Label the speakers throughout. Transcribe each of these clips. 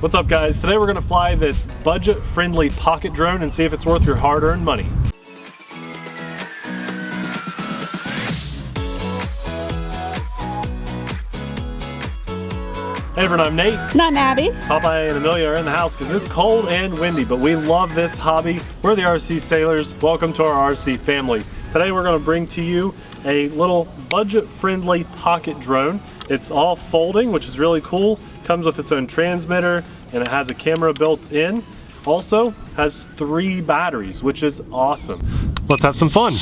Speaker 1: What's up guys? Today we're gonna fly this budget-friendly pocket drone and see if it's worth your hard-earned money. Hey everyone, I'm Nate.
Speaker 2: And I'm Abby.
Speaker 1: Popeye and Amelia are in the house because it's cold and windy, but we love this hobby. We're the RC Sailors. Welcome to our RC family. Today we're gonna bring to you a little budget-friendly pocket drone. It's all folding, which is really cool. Comes with its own transmitter and it has a camera built in. Also has 3 batteries, which is awesome. Let's have some fun.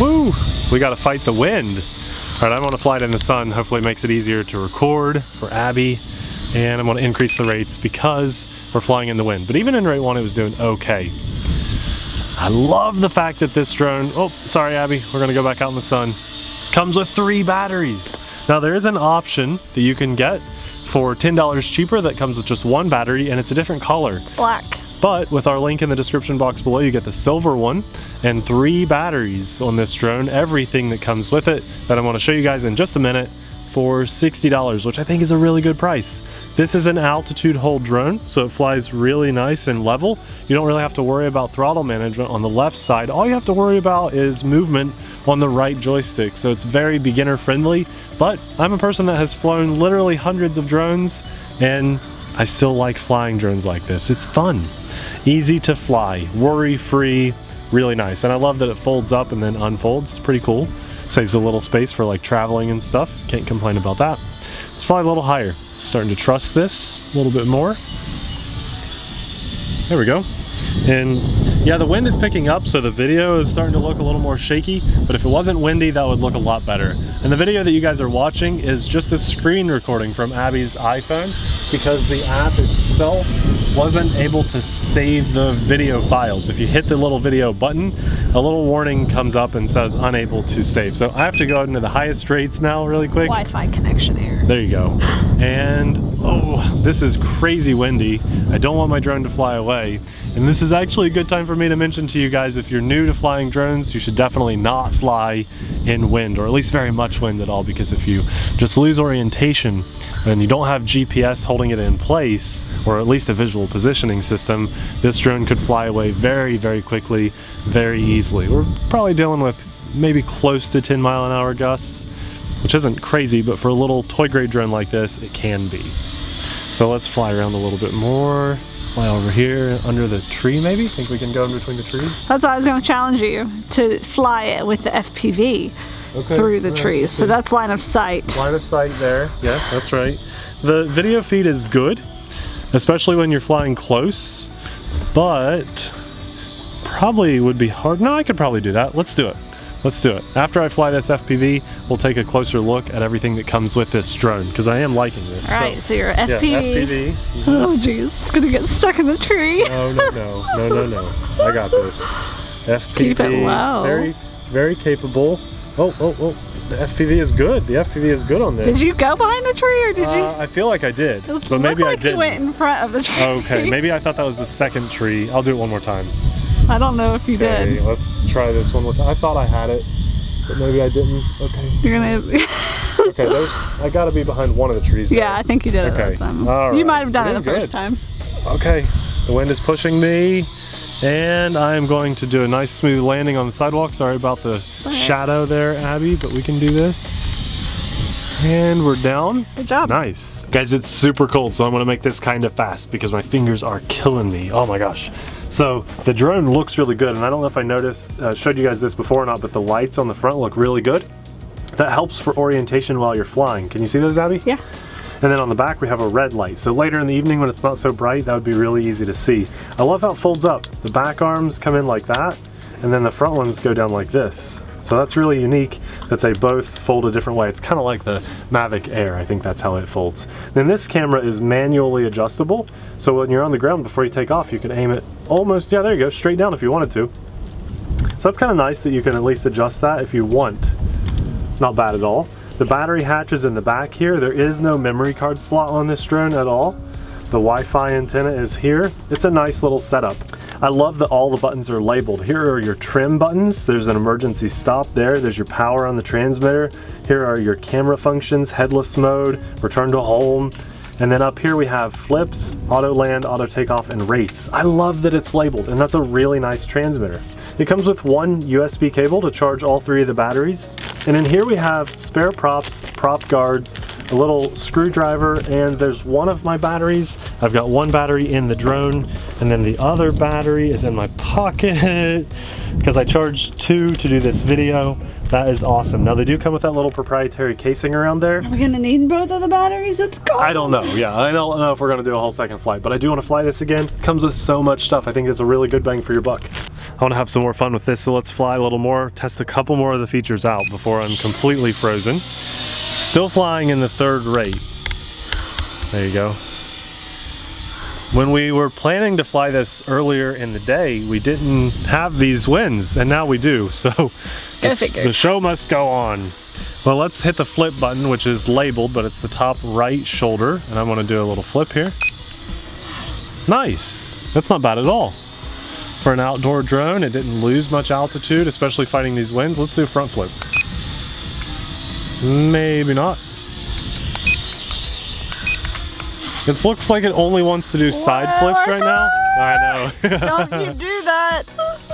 Speaker 1: Woo! We gotta fight the wind. All right, I'm gonna fly it in the sun. Hopefully it makes it easier to record for Abby. And I'm gonna increase the rates because we're flying in the wind. But even in rate 1, it was doing okay. I love the fact that this drone, oh, sorry Abby, we're gonna go back out in the sun. Comes with 3 batteries. Now there is an option that you can get for $10 cheaper that comes with just 1 battery and it's a different color.
Speaker 2: Black.
Speaker 1: But with our link in the description box below, you get the silver one and 3 batteries on this drone, everything that comes with it that I'm gonna show you guys in just a minute for $60, which I think is a really good price. This is an altitude hold drone, so it flies really nice and level. You don't really have to worry about throttle management on the left side. All you have to worry about is movement on the right joystick, so it's very beginner friendly. But I'm a person that has flown literally hundreds of drones and I still like flying drones like this. It's fun, easy to fly, worry-free, really nice. And I love that it folds up and then unfolds, pretty cool. Saves a little space for like traveling and stuff. Can't complain about that. Let's fly a little higher. Starting to trust this a little bit more. There we go. And yeah, the wind is picking up, so the video is starting to look a little more shaky, but if it wasn't windy, that would look a lot better. And the video that you guys are watching is just a screen recording from Abby's iPhone because the app itself wasn't able to save the video files. If you hit the little video button, a little warning comes up and says unable to save. So I have to go into the highest rates now really quick.
Speaker 2: Wi-Fi connection error.
Speaker 1: There you go. And oh, this is crazy windy. I don't want my drone to fly away. And this is actually a good time for me to mention to you guys, if you're new to flying drones, you should definitely not fly in wind, or at least very much wind at all, because if you just lose orientation and you don't have GPS holding it in place, or at least a visual positioning system, this drone could fly away very, very quickly, very easily. We're probably dealing with maybe close to 10-mile-an-hour gusts, which isn't crazy, but for a little toy grade drone like this, it can be. So let's fly around a little bit more. Fly over here under the tree maybe? Think we can go in between the trees?
Speaker 2: That's why I was going to challenge you to fly it with the FPV through the trees. So that's line of sight.
Speaker 1: Line of sight there. Yeah, that's right. The video feed is good, especially when you're flying close, but probably would be hard. No, I could probably do that. Let's do it. Let's do it. After I fly this FPV, we'll take a closer look at everything that comes with this drone, because I am liking this.
Speaker 2: All right, so you're FPV.
Speaker 1: Yeah, FPV. Mm-hmm.
Speaker 2: Oh geez, it's gonna get stuck in the tree.
Speaker 1: No. I got this. FPV.
Speaker 2: Keep it low.
Speaker 1: Very, very capable. Oh. The FPV is good. The FPV is good on this.
Speaker 2: Did you go behind the tree, or did you?
Speaker 1: I feel like I did,
Speaker 2: It
Speaker 1: but maybe
Speaker 2: like
Speaker 1: I didn't.
Speaker 2: You went in front of the tree.
Speaker 1: Okay, maybe I thought that was the second tree. I'll do it one more time.
Speaker 2: I don't know if you
Speaker 1: did. Let's try this one more time. I thought I had it, but maybe I didn't. Okay.
Speaker 2: You're gonna.
Speaker 1: Okay, I gotta be behind one of the trees.
Speaker 2: Yeah, I think you did it that time.
Speaker 1: All right.
Speaker 2: You might have done it the first time.
Speaker 1: Okay, the wind is pushing me, and I'm going to do a nice smooth landing on the sidewalk. Sorry about the shadow there, Abby, but we can do this. And we're down.
Speaker 2: Good job.
Speaker 1: Nice. Guys, it's super cold, so I'm gonna make this kind of fast because my fingers are killing me. Oh my gosh. So the drone looks really good, and I don't know if I showed you guys this before or not, but the lights on the front look really good. That helps for orientation while you're flying. Can you see those, Abby?
Speaker 2: Yeah.
Speaker 1: And then on the back we have a red light. So later in the evening when it's not so bright, that would be really easy to see. I love how it folds up. The back arms come in like that, and then the front ones go down like this. So that's really unique that they both fold a different way. It's kind of like the Mavic Air. I think that's how it folds. Then this camera is manually adjustable. So when you're on the ground before you take off, you can aim it almost, yeah, there you go, straight down if you wanted to. So that's kind of nice that you can at least adjust that if you want. Not bad at all. The battery hatch is in the back here. There is no memory card slot on this drone at all. The Wi-Fi antenna is here. It's a nice little setup. I love that all the buttons are labeled. Here are your trim buttons. There's an emergency stop there. There's your power on the transmitter. Here are your camera functions, headless mode, return to home. And then up here we have flips, auto land, auto takeoff, and rates. I love that it's labeled, and that's a really nice transmitter. It comes with one USB cable to charge all 3 of the batteries. And in here we have spare props, prop guards, a little screwdriver, and there's one of my batteries. I've got one battery in the drone, and then the other battery is in my pocket because I charged 2 to do this video. That is awesome. Now they do come with that little proprietary casing around there.
Speaker 2: Are we gonna need both of the batteries? It's cool.
Speaker 1: I don't know. Yeah, I don't know if we're gonna do a whole second flight, but I do want to fly this again. It comes with so much stuff. I think it's a really good bang for your buck. I want to have some more fun with this, so let's fly a little more, test a couple more of the features out before I'm completely frozen. Still flying in the 3rd rate. There you go. When we were planning to fly this earlier in the day, we didn't have these winds, and now we do, so the show must go on. Well, let's hit the flip button, which is labeled, but it's the top right shoulder, and I'm gonna do a little flip here. Nice, that's not bad at all. For an outdoor drone, it didn't lose much altitude, especially fighting these winds. Let's do a front flip. Maybe not. It looks like it only wants to do side flips right now. I know.
Speaker 2: Don't you do that.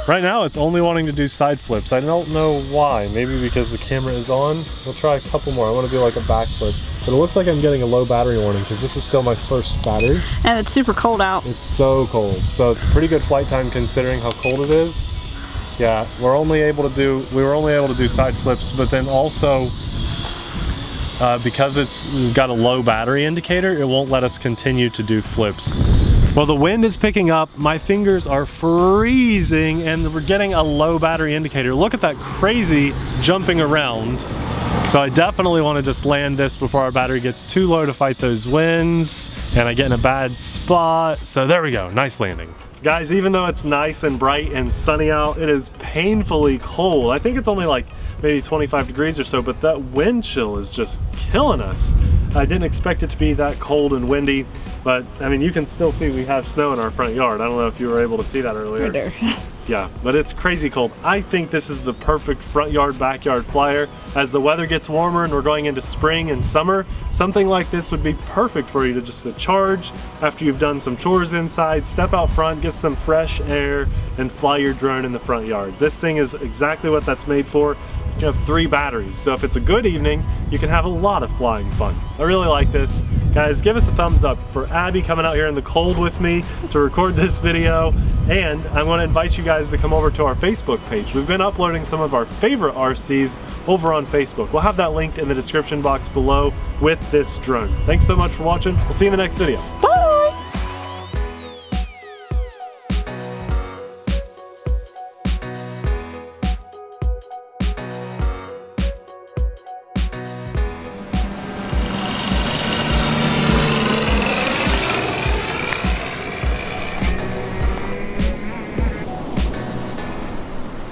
Speaker 1: Right now it's only wanting to do side flips. I don't know why. Maybe because the camera is on. We'll try a couple more. I want to do like a back flip. But it looks like I'm getting a low battery warning because this is still my first battery.
Speaker 2: And it's super cold out.
Speaker 1: It's so cold. So it's a pretty good flight time considering how cold it is. Yeah, we were only able to do side flips, but then also because it's got a low battery indicator, it won't let us continue to do flips. Well, the wind is picking up, my fingers are freezing, and we're getting a low battery indicator. Look at that crazy jumping around. So I definitely want to just land this before our battery gets too low to fight those winds, and I get in a bad spot. So there we go, nice landing. Guys, even though it's nice and bright and sunny out, it is painfully cold. I think it's only like maybe 25 degrees or so, but that wind chill is just killing us. I didn't expect it to be that cold and windy, but I mean, you can still see we have snow in our front yard. I don't know if you were able to see that earlier.
Speaker 2: Right there.
Speaker 1: Yeah, but it's crazy cold. I think this is the perfect front yard, backyard flyer. As the weather gets warmer and we're going into spring and summer, something like this would be perfect for you to just charge after you've done some chores inside, step out front, get some fresh air, and fly your drone in the front yard. This thing is exactly what that's made for. You have 3 batteries, so if it's a good evening, you can have a lot of flying fun. I really like this. Guys, give us a thumbs up for Abby coming out here in the cold with me to record this video, and I want to invite you guys to come over to our Facebook page. We've been uploading some of our favorite RCs over on Facebook. We'll have that linked in the description box below with this drone. Thanks so much for watching. We'll see you in the next video.
Speaker 2: Bye!